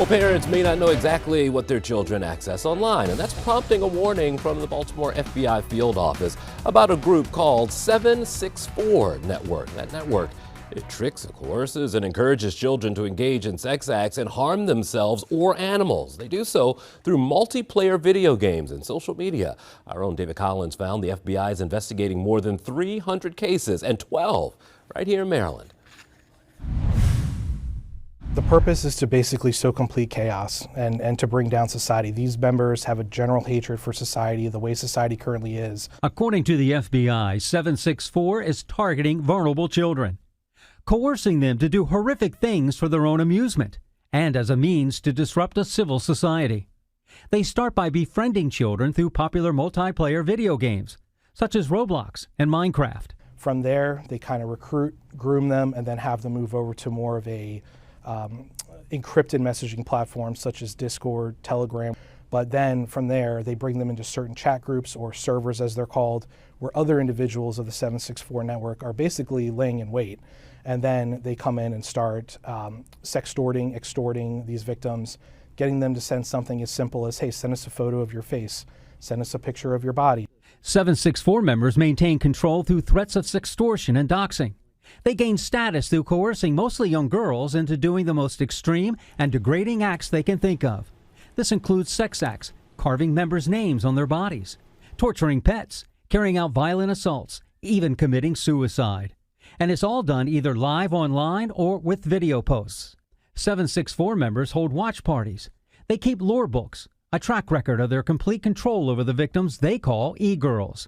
Well, parents may not know exactly what their children access online, and that's prompting a warning from the Baltimore FBI field office about a group called 764 Network. That network, it tricks, coerces, and encourages children to engage in sex acts and harm themselves or animals. They do so through multiplayer video games and social media. Our own David Collins found the FBI is investigating more than 300 cases and 12 right here in Maryland. The purpose is to basically sow complete chaos and to bring down society. These members have a general hatred for society, the way society currently is. According to the FBI, 764 is targeting vulnerable children, coercing them to do horrific things for their own amusement and as a means to disrupt a civil society. They start by befriending children through popular multiplayer video games, such as Roblox and Minecraft. From there, they kind of recruit, groom them, and then have them move over to more of a encrypted messaging platforms such as Discord, Telegram. But then from there, they bring them into certain chat groups or servers, as they're called, where other individuals of the 764 network are basically laying in wait. And then they come in and start sextorting, extorting these victims, getting them to send something as simple as, hey, send us a photo of your face, send us a picture of your body. 764 members maintain control through threats of sextortion and doxing. They gain status through coercing mostly young girls into doing the most extreme and degrading acts they can think of. This includes sex acts, carving members' names on their bodies, torturing pets, carrying out violent assaults, even committing suicide. And it's all done either live online or with video posts. 764 members hold watch parties. They keep lore books, a track record of their complete control over the victims they call e-girls.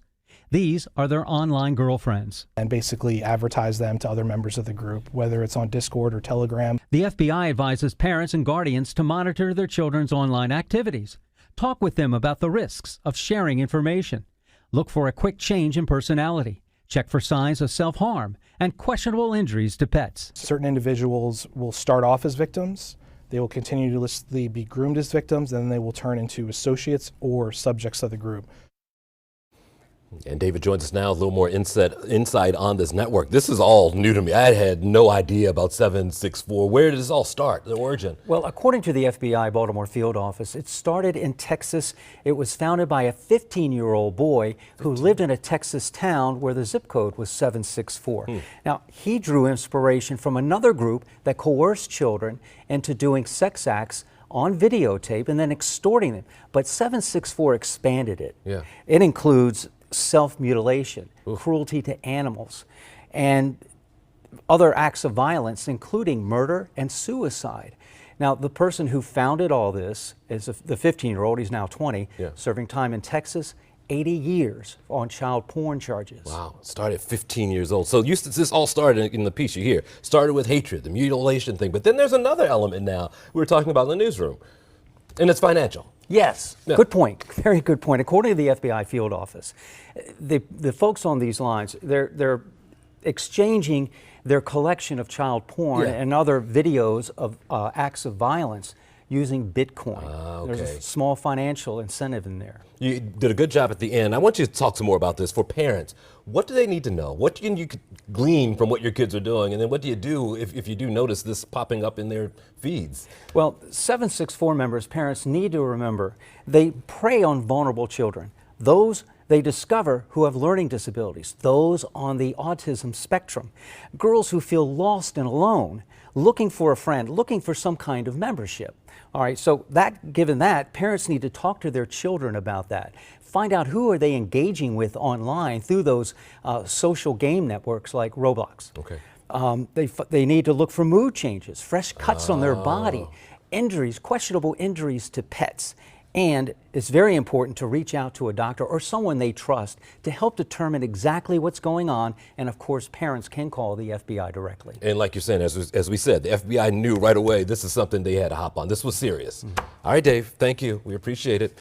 These are their online girlfriends. And basically advertise them to other members of the group, whether it's on Discord or Telegram. The FBI advises parents and guardians to monitor their children's online activities. Talk with them about the risks of sharing information. Look for a quick change in personality. Check for signs of self-harm and questionable injuries to pets. Certain individuals will start off as victims. They will continuously be groomed as victims, and then they will turn into associates or subjects of the group. And David joins us now with a little more insight on this network. This is all new to me. I had no idea about 764. Where did this all start, the origin? Well, according to the FBI Baltimore field office, it started in Texas. It was founded by a 15-year-old boy who lived in a Texas town where the zip code was 764. Now, he drew inspiration from another group that coerced children into doing sex acts on videotape and then extorting them. But 764 expanded it. Yeah. It includes self-mutilation, cruelty to animals, and other acts of violence, including murder and suicide. Now, the person who founded all this is the 15-year-old, he's now 20, serving time in Texas, 80 years on child porn charges. Wow, started at 15 years old. So this all started in the piece you hear. Started with hatred, the mutilation thing, but then there's another element now we were talking about in the newsroom, and it's financial. Yes, good point. Very good point. According to the FBI field office, the folks on these lines, they're exchanging their collection of child porn and other videos of acts of violence using Bitcoin. There's a small financial incentive in there. You did a good job at the end. I want you to talk some more about this for parents. What do they need to know? What can you glean from what your kids are doing? And then what do you do if you do notice this popping up in their feeds? Well, 764 members, parents need to remember, they prey on vulnerable children. Those they discover who have learning disabilities, those on the autism spectrum, girls who feel lost and alone, looking for a friend, looking for some kind of membership. All right, so given that, parents need to talk to their children about that. Find out who are they engaging with online through those social game networks like Roblox. They need to look for mood changes, fresh cuts on their body, injuries, questionable injuries to pets. And it's very important to reach out to a doctor or someone they trust to help determine exactly what's going on. And of course, parents can call the FBI directly. And like you're saying, as we said, the FBI knew right away this is something they had to hop on. This was serious. All right, Dave, thank you. We appreciate it.